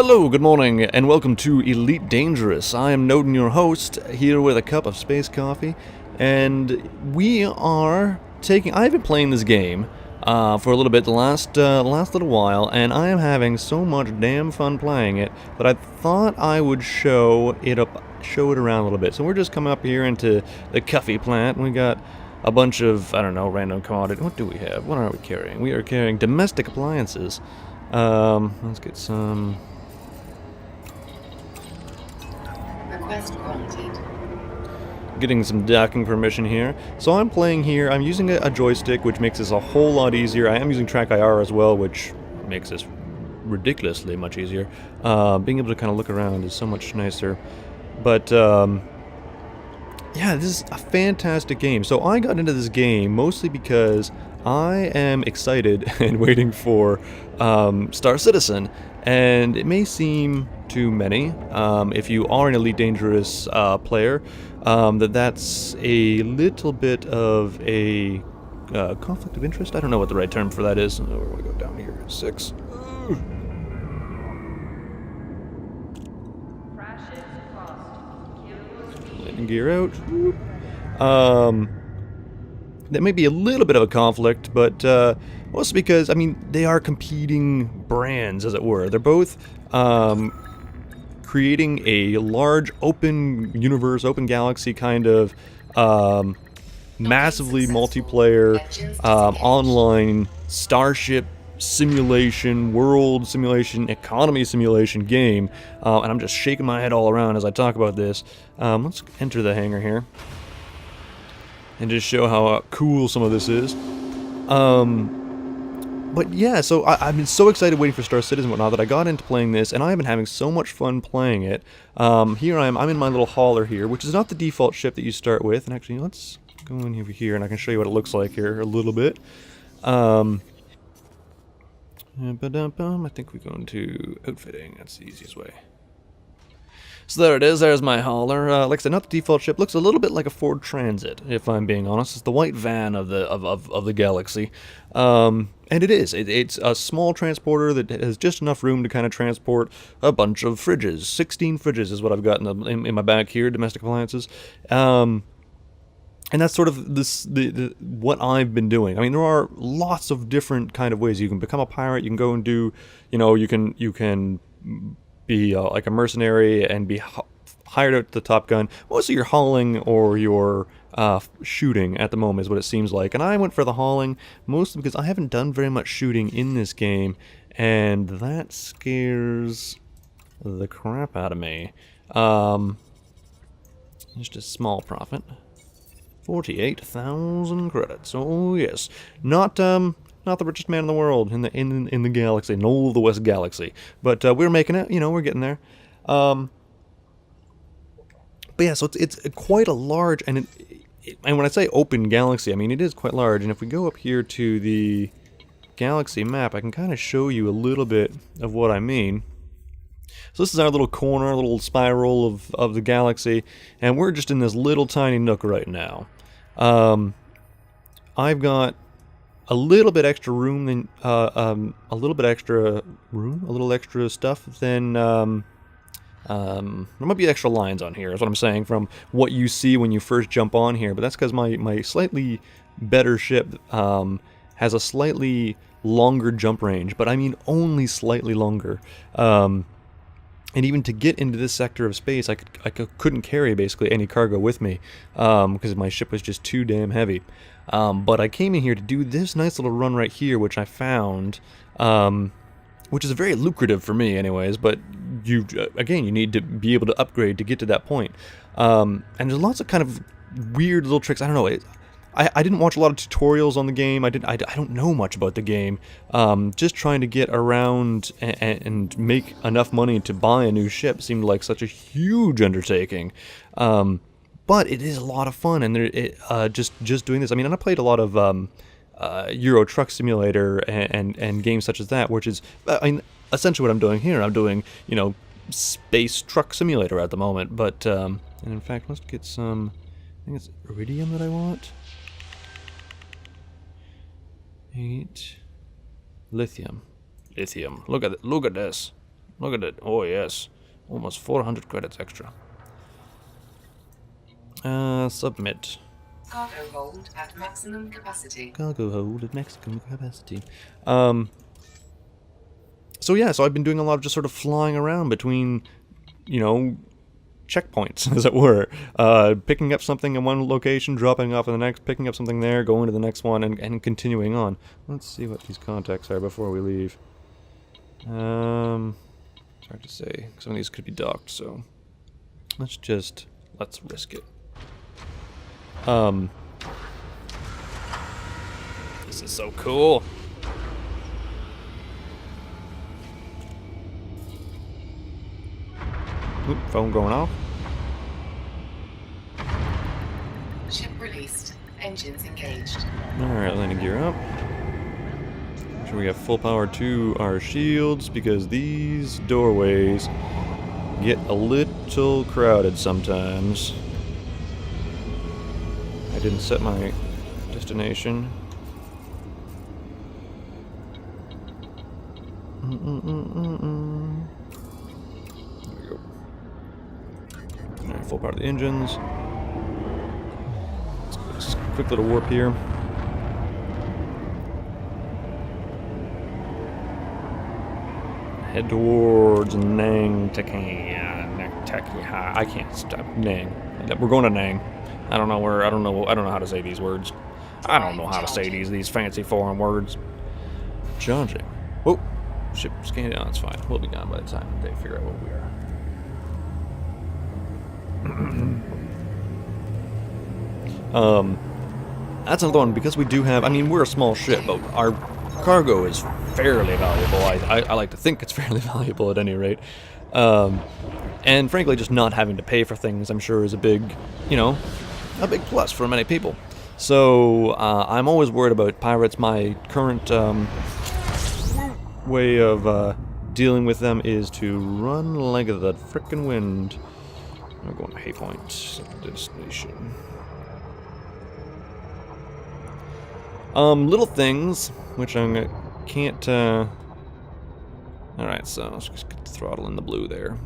Hello, good morning, and welcome to Elite Dangerous. I am Noden, your host, here with a cup of space coffee, and we are taking... I've been playing this game for a little bit, the last little while, and I am having so much damn fun playing it that I thought I would show it around a little bit. So we're just coming up here into the coffee plant, and we got a bunch of, I don't know, random commodity. What do we have? What are we carrying? We are carrying domestic appliances. Let's get some... Request granted. Getting some docking permission here. So I'm playing here. I'm using a joystick, which makes this a whole lot easier. I am using track IR as well, which makes this ridiculously much easier. Being able to kind of look around is so much nicer. But yeah, this is a fantastic game. So I got into this game mostly because I am excited and waiting for Star Citizen. And it may seem to many, if you are an Elite Dangerous player, that's a little bit of a conflict of interest. I don't know what the right term for that is. We're going to go down here. 6. Landing gear out. That may be a little bit of a conflict, but mostly because, I mean, they are competing brands, as it were. They're both creating a large open universe, open galaxy kind of massively multiplayer online starship simulation, world simulation, economy simulation game. And I'm just shaking my head all around as I talk about this. Let's enter the hangar here and just show how cool some of this is. But yeah, so I've been so excited waiting for Star Citizen and whatnot that I got into playing this, and I've been having so much fun playing it. Here I'm in my little hauler here, which is not the default ship that you start with. And actually, let's go in over here and I can show you what it looks like here a little bit. I think we go into outfitting. That's the easiest way. So there it is, there's my hauler. Like I said, not the default ship. Looks a little bit like a Ford Transit, if I'm being honest. It's the white van of the galaxy. And it is. It's a small transporter that has just enough room to kind of transport a bunch of fridges. 16 fridges is what I've got in my bag here, domestic appliances. And that's sort of what I've been doing. I mean, there are lots of different kind of ways. You can become a pirate. You can go and do, you can be like a mercenary and be hired out to the Top Gun. Mostly you're hauling or you're shooting at the moment is what it seems like. And I went for the hauling mostly because I haven't done very much shooting in this game, and that scares the crap out of me. Just a small profit. 48,000 credits. Oh yes, not the richest man in the world in the galaxy, in all of the West Galaxy, but we're making it. We're getting there. But yeah, so it's quite a large, and when I say open galaxy, I mean it is quite large. And if we go up here to the galaxy map, I can kind of show you a little bit of what I mean. So this is our little corner, little spiral of the galaxy, and we're just in this little tiny nook right now. I've got a little bit extra room than a little extra stuff than there might be extra lines on here, is what I'm saying, from what you see when you first jump on here. But that's because my slightly better ship has a slightly longer jump range, but I mean only slightly longer. And even to get into this sector of space, I couldn't carry basically any cargo with me because my ship was just too damn heavy. But I came in here to do this nice little run right here, which I found, which is very lucrative for me anyways, but you need to be able to upgrade to get to that point. And there's lots of kind of weird little tricks. I don't know. I didn't watch a lot of tutorials on the game. I don't know much about the game. Just trying to get around and make enough money to buy a new ship seemed like such a huge undertaking. But it is a lot of fun, and just doing this. I mean, I played a lot of Euro Truck Simulator and games such as that, which is, I mean, essentially what I'm doing here. I'm doing, Space Truck Simulator at the moment. But and in fact, let's get some. I think it's iridium that I want. 8 lithium. Look at this. Look at it. Oh, yes. Almost 400 credits extra. Submit. Cargo hold at maximum capacity. Cargo hold at maximum capacity. So yeah, so I've been doing a lot of just sort of flying around between, you know, checkpoints, as it were. Picking up something in one location, dropping off in the next, picking up something there, going to the next one, and continuing on. Let's see what these contacts are before we leave. It's hard to say. Some of these could be docked, so let's risk it. This is so cool. Oop, phone going off. Ship released. Engines engaged. Alright, landing gear up. Make sure we have full power to our shields because these doorways get a little crowded sometimes. I didn't set my destination. There we go. Alright, full power to the engines. Let's go just a quick little warp here. Head towards Nang Takia. I can't stop Nang. We're going to Nang. I don't know how to say these words. I don't know how to say these fancy foreign words. Charging. Whoa. Ship scanning down, it's fine. We'll be gone by the time they figure out what we are. That's another one, because we do have, I mean, we're a small ship, but our cargo is fairly valuable. I like to think it's fairly valuable at any rate. And frankly, just not having to pay for things, I'm sure, is a big, a big plus for many people. So, I'm always worried about pirates. My current, way of dealing with them is to run like the frickin' wind. We're going to Haypoint destination. Little things which I can't. All right, so let's just get the throttle in the blue there.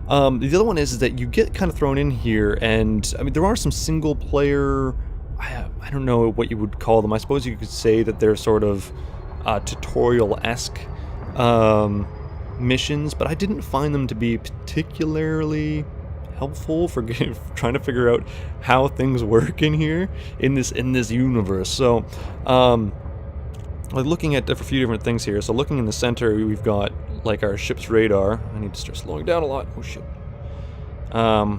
The other one is that you get kind of thrown in here, and I mean there are some single player. I don't know what you would call them. I suppose you could say that they're sort of tutorial-esque missions, but I didn't find them to be particularly helpful for trying to figure out how things work in here in this universe. So, looking at a few different things here. So, looking in the center, we've got like our ship's radar. I need to start slowing down a lot. Oh shit. I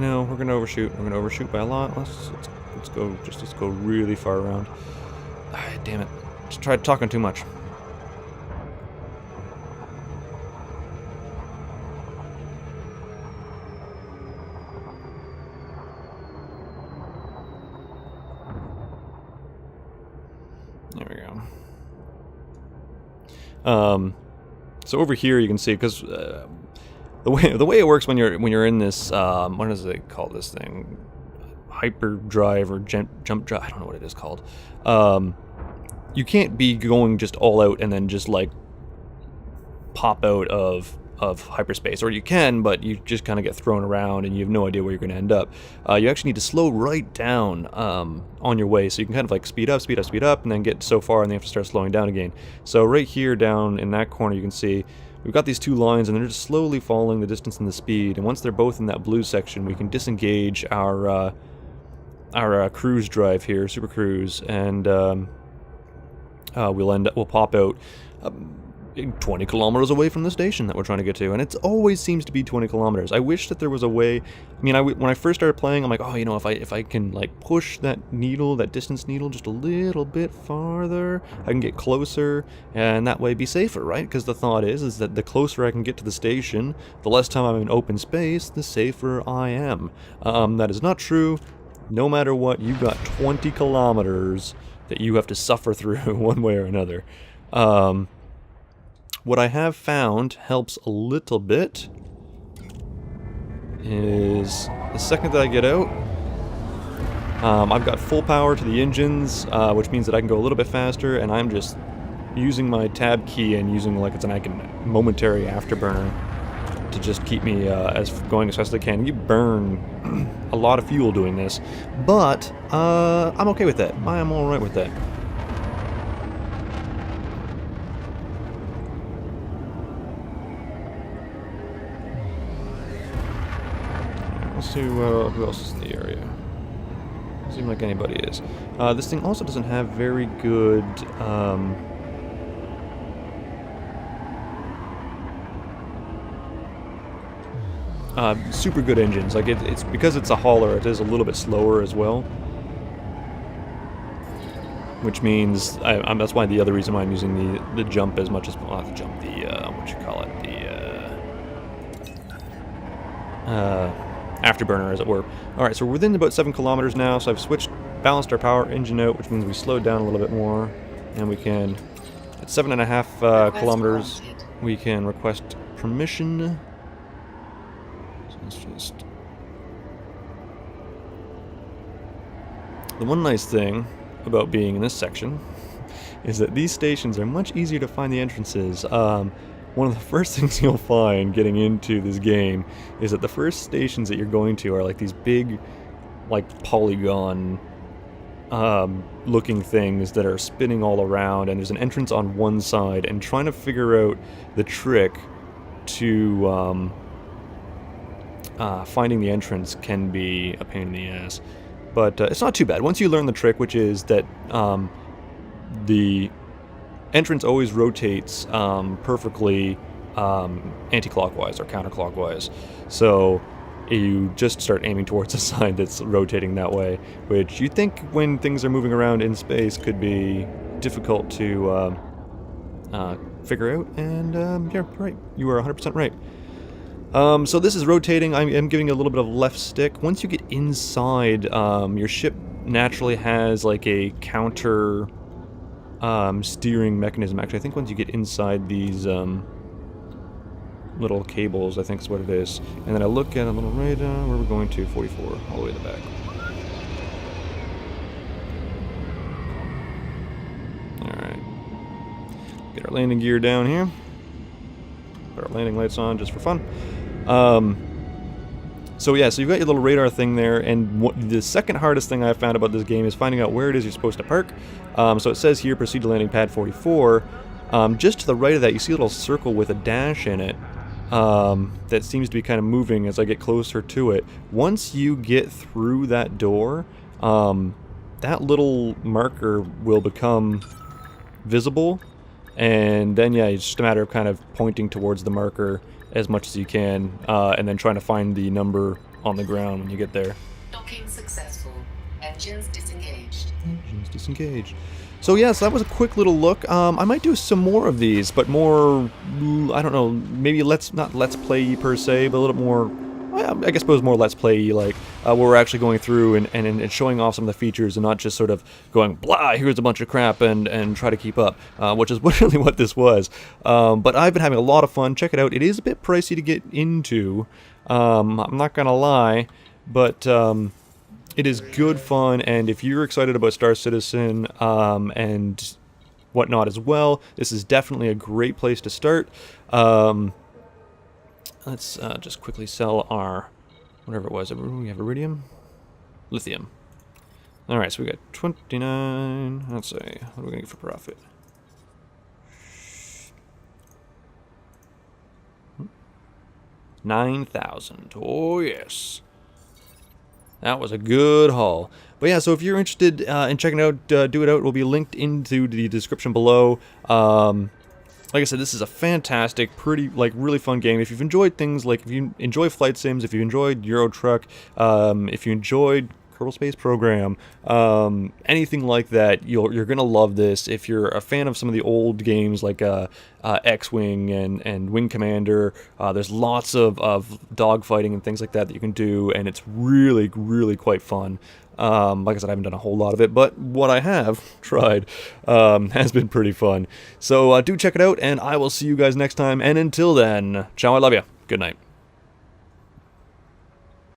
know we're gonna overshoot. We're gonna overshoot by a lot. Let's go really far around. Ah, damn it! Just tried talking too much. There we go. So over here you can see, because the way it works when you're in this, what does they call this thing? Hyperdrive or jump drive? I don't know what it is called. You can't be going just all out and then just like pop out of hyperspace, or you can, but you just kind of get thrown around and you have no idea where you're going to end up. You actually need to slow right down on your way, so you can kind of like speed up, and then get so far and then you have to start slowing down again. So right here down in that corner you can see we've got these two lines and they're just slowly following the distance and the speed, and once they're both in that blue section we can disengage our cruise drive here, super cruise, and we'll pop out 20 kilometers away from the station that we're trying to get to, and it always seems to be 20 kilometers. I wish that there was a way. I mean, when I first started playing, I'm like, oh, if I can like push that distance needle just a little bit farther, I can get closer, and that way be safer, right? Because the thought is that the closer I can get to the station, the less time I'm in open space, the safer I am. That is not true. No matter what, you've got 20 kilometers that you have to suffer through one way or another. What I have found helps a little bit is the second that I get out, I've got full power to the engines, which means that I can go a little bit faster, and I'm just using my tab key and using like it's like a momentary afterburner to just keep me going as fast as I can. You burn a lot of fuel doing this, but I'm okay with that. I am alright with that. Let's see who else is in the area. Doesn't seem like anybody is. This thing also doesn't have very good super good engines. Like it's because it's a hauler, it is a little bit slower as well. Which means that's why the other reason why I'm using the jump as much as not the jump, what you call it, the afterburner, as it were. All right, so we're within about 7 kilometers now. So I've balanced our power engine out, which means we slowed down a little bit more, and we can at 7.5 kilometers. We can request permission. It's just the one nice thing about being in this section is that these stations are much easier to find the entrances. One of the first things you'll find getting into this game is that the first stations that you're going to are like these big, like polygon looking things that are spinning all around, and there's an entrance on one side, and trying to figure out the trick to finding the entrance can be a pain in the ass, but it's not too bad once you learn the trick, which is that the entrance always rotates perfectly anti-clockwise or counterclockwise, so you just start aiming towards a side that's rotating that way, which you think when things are moving around in space could be difficult to figure out, and yeah, right, you are 100% right. So this is rotating. I'm giving it a little bit of left stick. Once you get inside, your ship naturally has like a counter steering mechanism. Actually, I think once you get inside these little cables, I think is what it is. And then I look at a little radar. Where we're going to? 44, all the way to the back. Alright. Get our landing gear down here. Put our landing lights on just for fun. So yeah, so you've got your little radar thing there, and the second hardest thing I've found about this game is finding out where it is you're supposed to park. So it says here, proceed to landing pad 44. Just to the right of that, you see a little circle with a dash in it that seems to be kind of moving as I get closer to it. Once you get through that door, that little marker will become visible, and then yeah, it's just a matter of kind of pointing towards the marker as much as you can, and then trying to find the number on the ground when you get there. Docking successful. Engines disengaged. Engines disengaged. So yes, that was a quick little look. I might do some more of these, but more, I don't know, maybe not let's play per se, but a little more, I guess more let's play like, where we're actually going through and showing off some of the features, and not just sort of going, blah, here's a bunch of crap, and try to keep up, which is really what this was. But I've been having a lot of fun. Check it out. It is a bit pricey to get into, I'm not gonna lie, but it is good fun, and if you're excited about Star Citizen and whatnot as well, this is definitely a great place to start. Let's just quickly sell our, whatever it was, we have iridium? Lithium. Alright, so we got 29, let's see, what are we going to get for profit? $9,000, oh yes. That was a good haul. But yeah, so if you're interested in checking out Do It Out, it will be linked into the description below. Like I said, this is a fantastic, pretty, like, really fun game. If you've enjoyed things like, if you enjoy flight sims, if you enjoyed Euro Truck, if you enjoyed Kerbal Space Program, anything like that, you're gonna love this. If you're a fan of some of the old games like X-Wing and Wing Commander, there's lots of dogfighting and things like that you can do, and it's really, really quite fun. Like I said, I haven't done a whole lot of it, but what I have tried has been pretty fun. So do check it out, and I will see you guys next time. And until then, ciao, I love you. Good night.